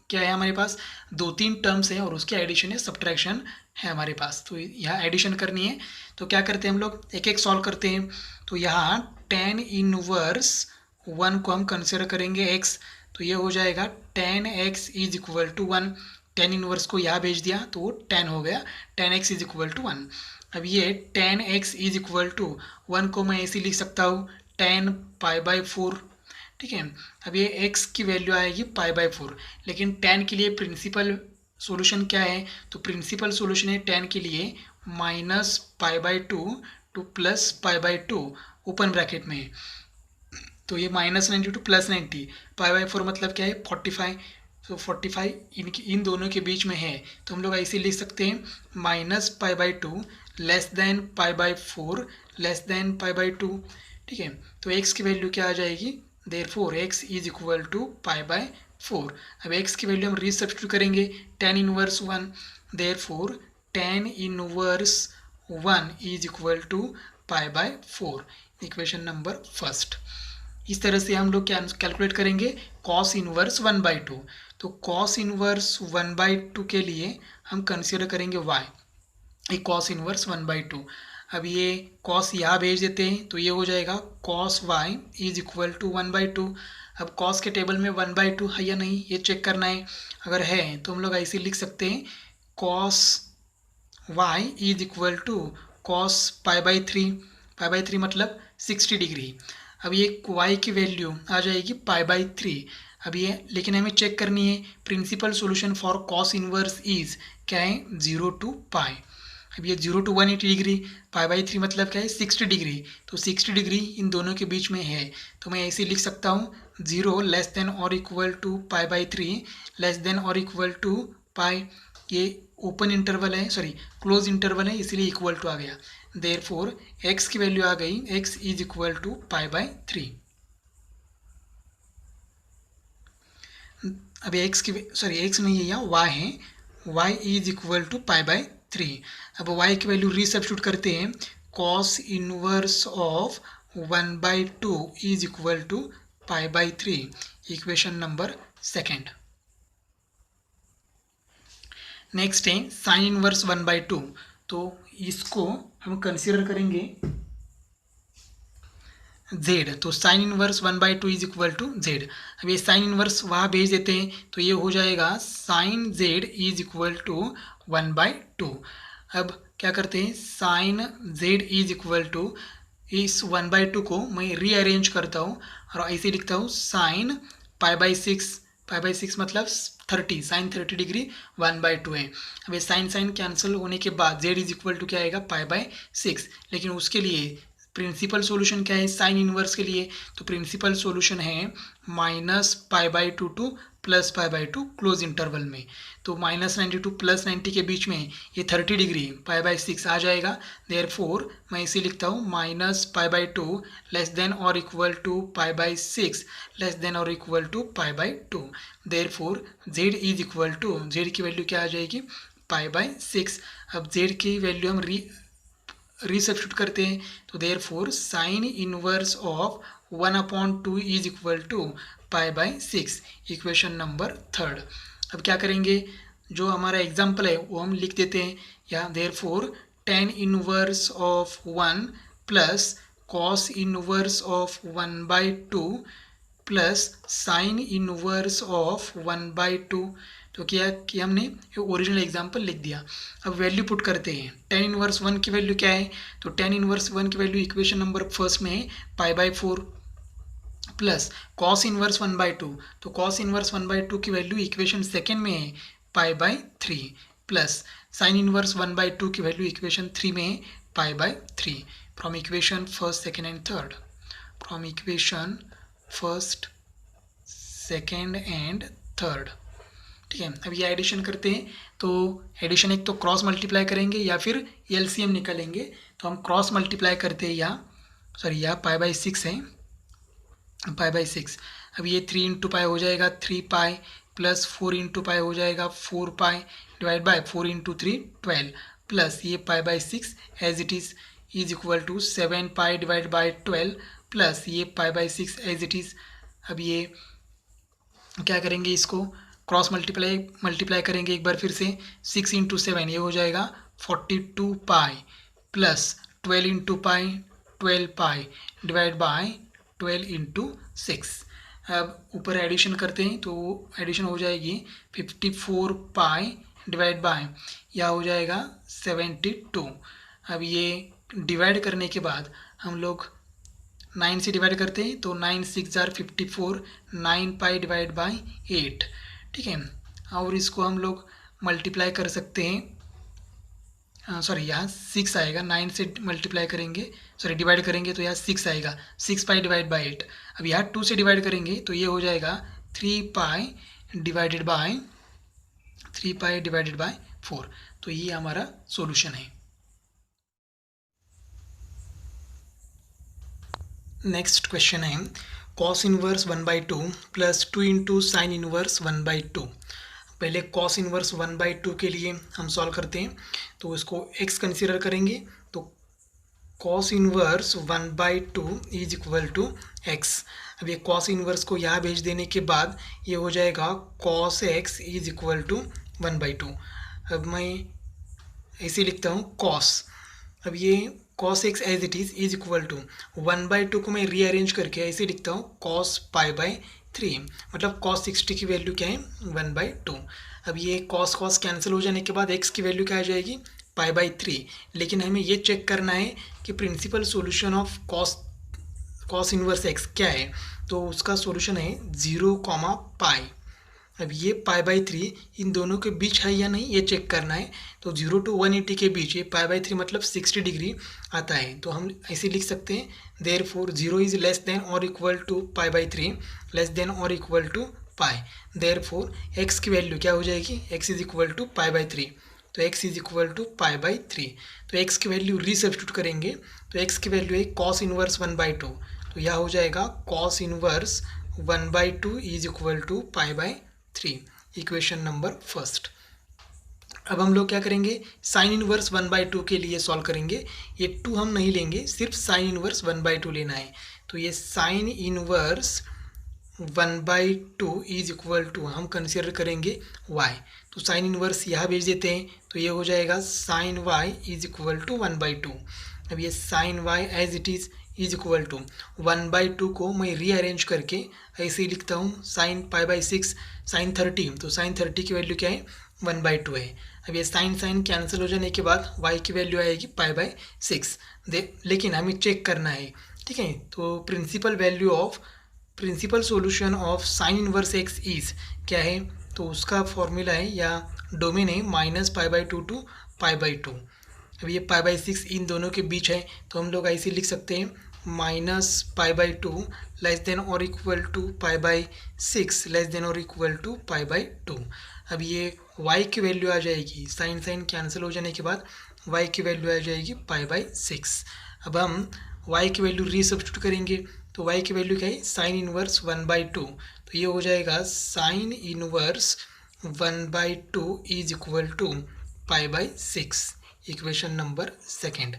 क्या है हमारे पास 2-3 टर्म्स है और उसके एडिशन है, सब्ट्रैक्शन है हमारे पास, तो यहाँ एडिशन करनी है। तो क्या करते हैं हम लोग, एक एक सॉल्व करते हैं। तो यहाँ tan इनवर्स 1 को हम कंसिडर करेंगे x, तो ये हो जाएगा tan x is equal to 1, tan inverse को यहाँ भेज दिया तो वो tan हो गया, tan x is equal to 1। अब ये tan x is equal to 1 को मैं ऐसे लिख सकता हूँ tan पाई बाई 4, ठीक है। अब ये x की वैल्यू आएगी पाई बाई 4, लेकिन tan के लिए प्रिंसिपल सॉल्यूशन क्या है, तो प्रिंसिपल सॉल्यूशन है tan के लिए minus pi by 2 to plus pi by 2 open bracket में, तो ये -90 टू +90, पाई बाई 4 मतलब क्या है 45, तो 45 इन दोनों के बीच में है, तो हम लोग ऐसे लिख सकते हैं minus pi by 2 less than pi by 4 less than pi by 2, ठीक है। तो x की वैल्यू क्या आ जाएगी, therefore x is equal to pi by 4। अब x की वैल्यू हम रीसब्स्टिट्यूट करेंगे, tan inverse 1, therefore tan inverse 1 is equal to pi by 4, equation number first. इस तरह से हम लोग क्या कैलकुलेट करेंगे, कॉस इनवर्स 1/2। तो कॉस इनवर्स 1/2 के लिए हम कंसीडर करेंगे y, एक कॉस इनवर्स 1/2। अब ये कॉस यहाँ भेज देते हैं तो ये हो जाएगा cos y is equal to 1/2। अब कॉस के टेबल में 1/2 है या नहीं ये चेक करना है, अगर है तो हम लोग ऐसे लिख सकते हैं cos y is equal to cos pi by 3, pi by 3 मतलब 60 डिग्री। अब ये y की वैल्यू आ जाएगी पाई बाई 3। अब ये लेकिन हमें चेक करनी है principal solution for cos inverse is क्या है 0 टू पाई। अब ये 0 टू 180 डिग्री, पाई बाई 3 मतलब क्या है 60 डिग्री, तो 60 डिग्री इन दोनों के बीच में है, तो मैं ऐसे लिख सकता हूँ 0 लेस देन और equal to pi by 3 less than और इक्वल टू पाई। ये ओपन इंटरवल है, सॉरी क्लोज इंटरवल है, इसलिए इक्वल टू आ गया। देयरफॉर x की वैल्यू आ गई x is equal to pi by 3। अब x की x नहीं है यहाँ y है, y is equal to pi by 3। अब y की वैल्यू रीसब्स्टिट्यूट करते हैं, cos inverse of 1/2 is equal to pi by 3, equation number second. Next है साइन इनवर्स 1/2, तो इसको हम कंसिडर करेंगे z, तो sine inverse 1/2 is equal to z। अब ये साइन इनवर्स वहाँ भेज देते हैं, तो ये हो जाएगा sine z is equal to 1/2। अब क्या करते हैं, sine z is equal to, इस 1/2 को मैं रीअरेंज करता हूँ और ऐसे लिखता हूँ साइन π/6 मतलब 30, साइन 30 डिग्री 1/2 है। अब ये साइन साइन कैंसिल होने के बाद z इज इक्वल टू क्या आएगा, π/6। लेकिन उसके लिए प्रिंसिपल सॉल्यूशन क्या है साइन इनवर्स के लिए, तो प्रिंसिपल सॉल्यूशन है -π/2 टू +π/2 क्लोज इंटरवल में। तो -90 टू +90 के बीच में ये 30 डिग्री π/6 आ जाएगा। देयरफॉर मैं इसे लिखता हूँ -π/2 लेस देन और इक्वल टू π/6 लेस देन और equal to π/2। Therefore z is equal to, z की वैल्यू क्या आ जाएगी, π/6। अब z की वैल्यू हम रीसब्स्टिट्यूट करते हैं, तो therefore sine inverse of 1/2 is equal to π/6, equation number 3। अब क्या करेंगे, जो हमारा एग्जाम्पल है वो हम लिख देते हैं यहाँ। Therefore tan inverse of 1 plus cos inverse of 1/2 plus sine inverse of 1/2। तो क्या कि हमने ओरिजिनल एग्जाम्पल लिख दिया। अब वैल्यू पुट करते हैं। tan इनवर्स 1 की वैल्यू क्या है, तो tan इनवर्स 1 की वैल्यू इक्वेशन नंबर फर्स्ट में है π/4 प्लस कॉस इनवर्स 1/2, तो कॉस इनवर्स 1/2 की वैल्यू इक्वेशन सेकेंड में है π/3 प्लस साइन इनवर्स 1/2 की वैल्यू इक्वेशन 3 में है π/3। From equation first second and third, from equation first second and third. ठीक है, अब ये एडिशन करते हैं, तो एडिशन एक तो क्रॉस मल्टीप्लाई करेंगे या फिर एलसीएम निकालेंगे। तो हम क्रॉस मल्टीप्लाई करते हैं, यहाँ π/6 है, π/6। अब ये 3 इंटू पाई हो जाएगा 3π प्लस 4 इंटू पाई हो जाएगा 4π डिवाइड बाय 4 इंटू 3 12 प्लस ये π/6 as it is equal to 7π divide by 12 plus ये π/6 एज इट इज। अब ये क्या करेंगे, इसको क्रॉस मल्टीप्लाई करेंगे एक बार फिर से। 6 इंटू 7 ये हो जाएगा 42π plus 12 into pi 12π divide by 12 into 6। अब ऊपर एडिशन करते हैं, तो एडिशन हो जाएगी 54π डिवाइड बाय यह हो जाएगा 72। अब ये डिवाइड करने के बाद हम लोग 9 से डिवाइड करते हैं, तो 9 6 जार 54, 9π डिवाइड बाय 8। ठीक है, और इसको हम लोग मल्टीप्लाई कर सकते हैं, सॉरी यहाँ 6 आएगा, 9 से मल्टीप्लाई करेंगे, सॉरी डिवाइड करेंगे तो यहाँ 6 आएगा, 6π डिवाइड बाय 8। अब यहाँ 2 से डिवाइड करेंगे तो ये हो जाएगा 3π डिवाइडेड बाय 4। तो ये हमारा सॉल्यूशन है। नेक्स्ट क्वेश्चन है cos inverse 1/2 plus 2 into sine inverse 1/2। पहले कॉस इनवर्स 1/2 के लिए हम सॉल्व करते हैं, तो इसको x कंसीडर करेंगे, तो cos inverse 1/2 is equal to x। अब ये कॉस इनवर्स को यहाँ भेज देने के बाद ये हो जाएगा cos x is equal to 1/2। अब मैं ऐसे लिखता हूँ कॉस, अब ये cos x as it is equal to 1/2 को मैं रीअरेंज करके ऐसे लिखता हूँ कॉस π/3, मतलब कॉस 60 की वैल्यू क्या है 1/2। अब ये कॉस कैंसिल हो जाने के बाद x की वैल्यू क्या आ जाएगी π/3। लेकिन हमें ये चेक करना है कि principal solution of cos inverse x क्या है, तो उसका सॉल्यूशन है 0π। अब ये π/3 इन दोनों के बीच है या नहीं ये चेक करना है, तो 0 to 180 के बीच ये π/3 मतलब 60 डिग्री आता है। तो हम ऐसे लिख सकते हैं देयरफॉर 0 इज लेस देन और इक्वल टू π/3 लेस देन और इक्वल टू π। देयरफॉर x की वैल्यू क्या हो जाएगी, x इज इक्वल टू π/3, तो x इज इक्वल टू π/3। तो x की वैल्यू रीसब्स्टिट्यूट करेंगे, तो x की वैल्यू है कॉस इनवर्स 1/2, तो यह हो जाएगा cos inverse 1/2 is equal to π/3, equation number first. अब हम लोग क्या करेंगे, साइन इनवर्स 1/2 के लिए सॉल्व करेंगे। ये 2 हम नहीं लेंगे, सिर्फ साइन इनवर्स 1/2 लेना है। तो ये sine inverse 1/2 is equal to हम कंसिडर करेंगे y, तो साइन इनवर्स यहाँ भेज देते हैं, तो ये हो जाएगा sine y is equal to 1/2। अब ये sine y as it is equal to 1/2 को मैं रीअरेंज करके ऐसे ही लिखता हूँ साइन π/6 साइन 30, तो साइन 30 की वैल्यू क्या है 1/2 है। अब ये साइन साइन कैंसिल हो जाने के बाद y की वैल्यू आएगी π/6 लेकिन हमें चेक करना है, ठीक है। तो principal solution of sine inverse x is क्या है, तो उसका फॉर्मूला है या डोमेन है -π/2 टू π/2। अब ये π/6 इन दोनों के बीच है, तो हम लोग ऐसे लिख सकते हैं -π/2 लेस देन और इक्वल टू π/6 लेस देन और इक्वल टू π/2। अब ये y की वैल्यू आ जाएगी, साइन साइन कैंसिल हो जाने के बाद y की वैल्यू आ जाएगी π/6। अब हम y की वैल्यू रीसब्स्टिट्यूट करेंगे, तो y की वैल्यू क्या है साइन इनवर्स 1/2, तो ये हो जाएगा sine inverse 1/2 is equal to π/6, equation number second.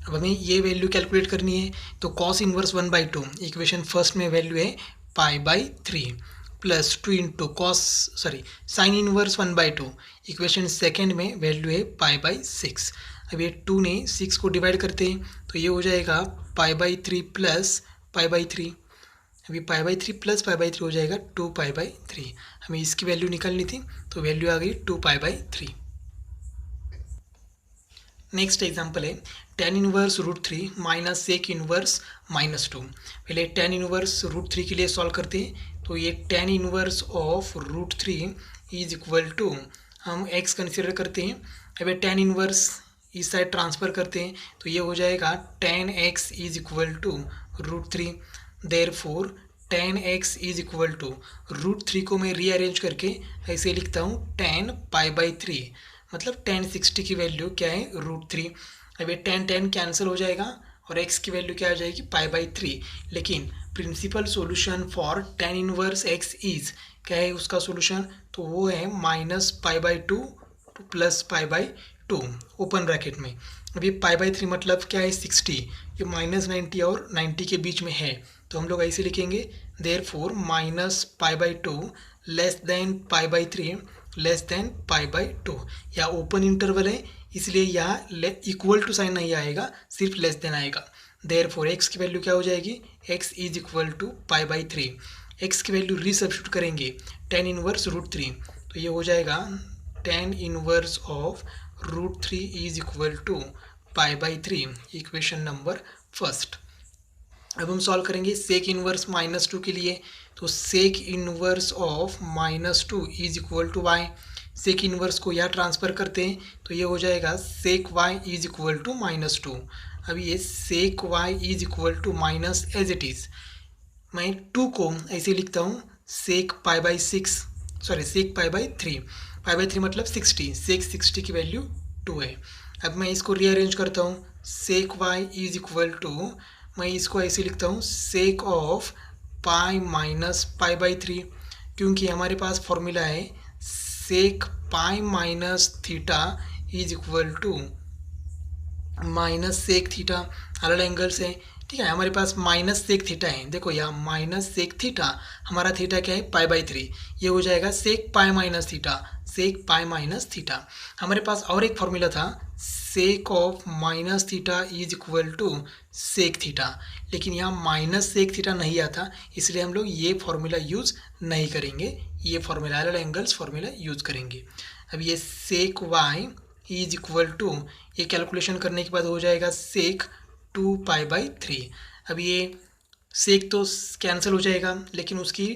अब हमें ये वैल्यू कैलकुलेट करनी है, तो कॉस इनवर्स 1/2 इक्वेशन फर्स्ट में वैल्यू है π/3 plus 2 into sine inverse 1/2 equation second में वैल्यू है π/6। अब ये 2 ने 6 को डिवाइड करते हैं, तो ये हो जाएगा π/3 प्लस π/3। अभी π/3 प्लस π/3 हो जाएगा 2π/3। हमें इसकी वैल्यू निकालनी थी, तो वैल्यू आ गई 2π/3। नेक्स्ट एग्जाम्पल है tan inverse √3 minus sec inverse -2। पहले tan इनवर्स √3 के लिए सॉल्व करते हैं, तो ये tan inverse of √3 is equal to हम x कंसिडर करते हैं। अब tan इनवर्स इस साइड ट्रांसफ़र करते हैं, तो ये हो जाएगा tan x is equal to √3। Therefore tan x is equal to √3 को मैं रीअरेंज करके ऐसे लिखता हूँ tan π/3, मतलब tan 60 की वैल्यू क्या है √3। अब ये tan कैंसिल हो जाएगा और x की वैल्यू क्या आ जाएगी π/3। लेकिन principal solution for tan inverse x is क्या है उसका सॉल्यूशन, तो वो है -π/2 प्लस π/2 ओपन ब्रैकेट में। अभी π/3 मतलब क्या है 60, ये -90 और 90 के बीच में है, तो हम लोग ऐसे लिखेंगे therefore -π/2 less than π/3 less than π/2। या ओपन इंटरवल है इसलिए यहाँ इक्वल टू साइन नहीं आएगा, सिर्फ लेस देन आएगा। देयरफॉर x की वैल्यू क्या हो जाएगी x is equal to π/3। x की वैल्यू रीसब्स्टिट्यूट करेंगे tan इनवर्स √3, तो ये हो जाएगा tan inverse of √3 is equal to π/3, equation number first. अब हम सॉल्व करेंगे सेक इनवर्स -2 के लिए, तो sec inverse of -2 is equal to y। Sec inverse को यहाँ ट्रांसफ़र करते हैं, तो ये हो जाएगा sec y is equal to -2। अब ये sec y is equal to minus as it is, मैं 2 को ऐसे लिखता हूँ सेक π/3। π/3 मतलब 60, सेक 60 की वैल्यू 2 है। अब मैं इसको रीअरेंज करता हूँ, सेक y इज इक्वल टू मैं इसको ऐसे लिखता हूँ सेक ऑफ पाई माइनस π/3, क्योंकि हमारे पास फॉर्मूला है sec pi minus theta is equal to minus sec theta, अलग एंगल्स है, ठीक है। हमारे पास माइनस सेक थीटा है, देखो यहाँ माइनस सेक थीटा, हमारा थीटा क्या है π/3, ये हो जाएगा sec pi minus theta, sec pi minus theta. हमारे पास और एक फॉर्मूला था sec of minus theta is equal to sec theta, लेकिन यहाँ माइनस सेक थीटा नहीं आता, इसलिए हम लोग ये फॉर्मूला यूज़ नहीं करेंगे, ये फॉर्मूला अलग एंगल्स फॉर्मूला यूज़ करेंगे। अब ये sec y is equal to, ये कैलकुलेशन करने के बाद हो जाएगा सेक 2π/3। अब ये सेक तो कैंसिल हो जाएगा, लेकिन उसकी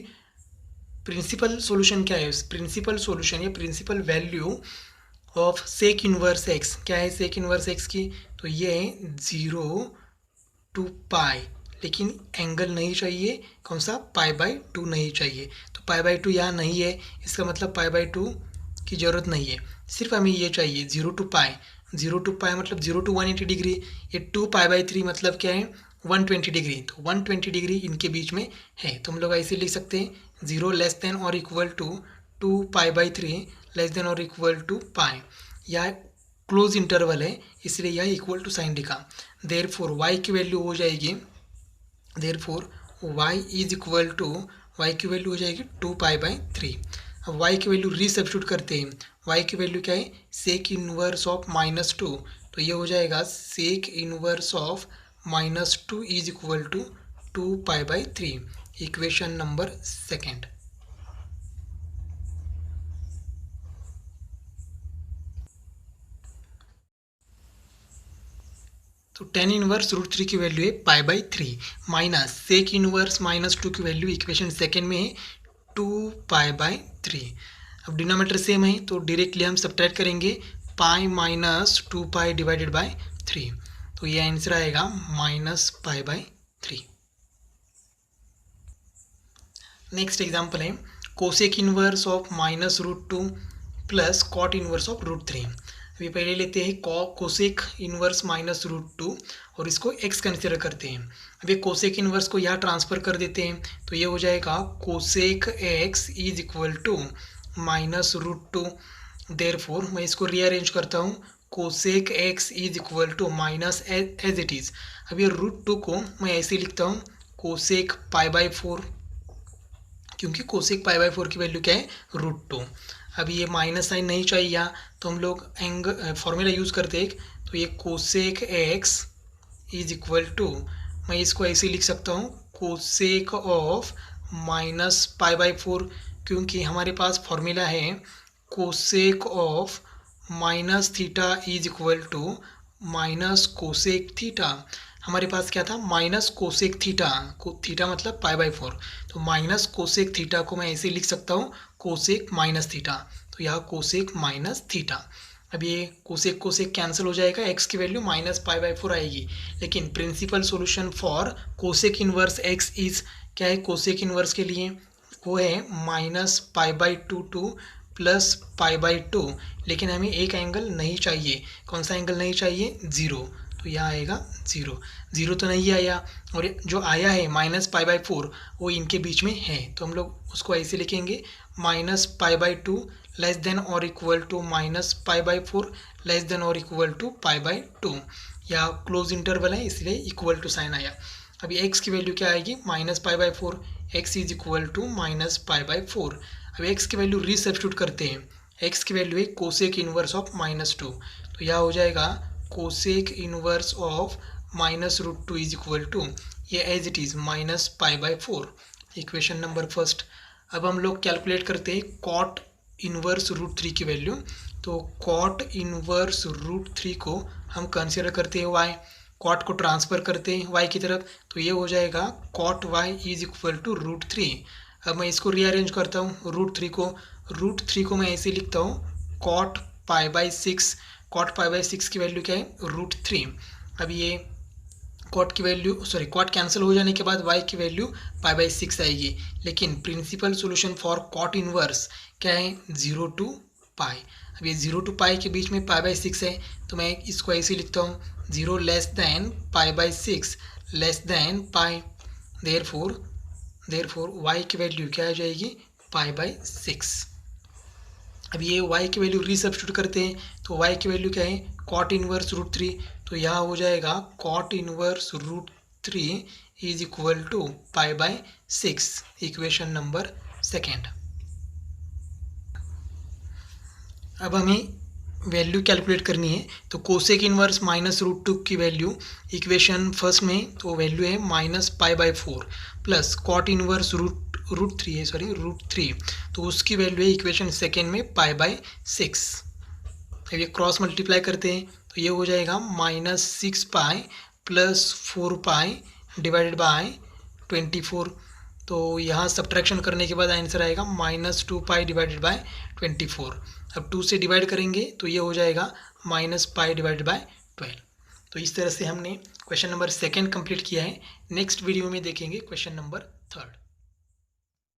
प्रिंसिपल सॉल्यूशन क्या है, प्रिंसिपल सॉल्यूशन या principal value of sec inverse x क्या है, सेक इनवर्स एक्स की, तो ये है 0 to π, लेकिन एंगल नहीं चाहिए, कौन सा π/2 नहीं चाहिए, तो π/2 यहाँ नहीं है, इसका मतलब π/2 की ज़रूरत नहीं है, सिर्फ हमें ये चाहिए 0 to π। 0 to π मतलब 0 to 180 डिग्री, ये 2π/3 मतलब क्या है 120 डिग्री, तो 120 डिग्री इनके बीच में है, तो हम लोग ऐसे लिख सकते हैं 0 लेस देन और इक्वल टू 2π/3 लेस देन और इक्वल टू π। यह क्लोज इंटरवल है, इसलिए यह इक्वल टू साइन लिखा। देयरफॉर y की वैल्यू हो जाएगी therefore y is equal to, y की वैल्यू हो जाएगी 2π/3। अब y की वैल्यू रीसब्स्टिट्यूट करते हैं। y की वैल्यू क्या है, सेक इनवर्स ऑफ -2, तो ये हो जाएगा sec inverse of -2 is equal to 2π/3, equation number second. तो tan इनवर्स √3 की वैल्यू है π/3 माइनस सेक इनवर्स -2 की वैल्यू इक्वेशन सेकेंड में है 2π/3। अब डिनोमिनेटर सेम है तो डायरेक्टली हम सब्ट्रैक्ट करेंगे पाई माइनस 2π डिवाइडेड बाय 3, तो ये आंसर आएगा -π/3। नेक्स्ट एग्जांपल है cosec inverse of -√2 plus cot inverse of √3। अभी पहले लेते हैं कोसेक इनवर्स -√2 और इसको x कंसिडर करते हैं। अभी कोसेक इनवर्स को यहाँ ट्रांसफर कर देते हैं तो ये हो जाएगा cosec x is equal to -√2। Therefore मैं इसको रीअरेंज करता हूँ, cosec x is equal to minus as it is. अब ये √2 को मैं ऐसे लिखता हूँ कोसेक π/4, क्योंकि कोसेक π/4 की वैल्यू क्या है √2। अब ये माइनस साइन नहीं चाहिए यहाँ, तो हम लोग फॉर्मूला यूज़ करते हैं। तो ये cosec x is equal to, मैं इसको ऐसे लिख सकता हूँ कोसेक ऑफ -π/4, क्योंकि हमारे पास फॉर्मूला है cosec of -θ is equal to minus cosec theta. हमारे पास क्या था, माइनस कोसेक थीटा, थीटा मतलब π/4, तो माइनस कोसेक थीटा को मैं ऐसे लिख सकता हूँ कोसेक माइनस थीटा, तो यहाँ कोसेक माइनस थीटा। अब ये कोसेक कोसेक कैंसिल हो जाएगा, x की वैल्यू -π/4 आएगी। लेकिन principal solution for cosec inverse x is क्या है, कोसेक इनवर्स के लिए वो है -π/2 टू प्लस π/2। लेकिन हमें एक एंगल नहीं चाहिए, कौन सा एंगल नहीं चाहिए, 0, तो यहाँ आएगा 0। 0 तो नहीं आया, और जो आया है -π/4 वो इनके बीच में है, तो हम लोग उसको ऐसे लिखेंगे -π/2 लेस देन और इक्वल टू -π/4 लेस देन और इक्वल टू π/2। या क्लोज इंटरवल है इसलिए इक्वल टू साइन आया। अभी x की वैल्यू क्या आएगी, -π/4, x इज इक्वल टू -π/4। अब x की वैल्यू रीसब्स्टिट्यूट करते हैं, x की वैल्यू है कोसेक इनवर्स ऑफ -2, तो यह हो जाएगा cosec inverse of -√2 is equal to, ये as it is -π/4, equation number first. अब हम लोग कैलकुलेट करते हैं कॉट इनवर्स √3 की वैल्यू। तो कॉट इनवर्स √3 को हम कंसिडर करते हैं y, कॉट को ट्रांसफ़र करते हैं y की तरफ, तो ये हो जाएगा cot y is equal to √3। अब मैं इसको रीअरेंज करता हूँ, √3 को मैं ऐसे लिखता हूँ कॉट π/6। कॉट π/6 की वैल्यू क्या है, √3। अब ये कॉट की वैल्यू कॉट कैंसिल हो जाने के बाद y की वैल्यू π/6 आएगी। लेकिन principal solution for cot inverse क्या है, 0 to π। अब ये 0 to π के बीच में π/6 है, तो मैं इसको ऐसे लिखता हूँ 0 less than π/6 less than π। Therefore y की वैल्यू क्या आ जाएगी, π/6। अब ये y की वैल्यू रीसब्स्टिट्यूट करते हैं, तो y की वैल्यू क्या है, कॉट इनवर्स √3, तो यहाँ हो जाएगा cot inverse √3 is equal to π/6, equation number second. अब हमें वैल्यू कैलकुलेट करनी है, तो कोसेक इनवर्स -√2 की वैल्यू इक्वेशन फर्स्ट में तो वैल्यू है -π/4 प्लस कॉट इनवर्स √3 तो उसकी वैल्यू है इक्वेशन सेकेंड में π/6। अब ये क्रॉस मल्टीप्लाई करते हैं तो ये हो जाएगा -6π प्लस 4π डिवाइडेड बाय 24। तो यहाँ सब्ट्रैक्शन करने के बाद आंसर आएगा -2π डिवाइडेड बाय 24। अब 2 से डिवाइड करेंगे तो ये हो जाएगा -π डिवाइडेड बाय 12। तो इस तरह से हमने क्वेश्चन नंबर सेकेंड कंप्लीट किया है। नेक्स्ट वीडियो में देखेंगे क्वेश्चन नंबर थर्ड।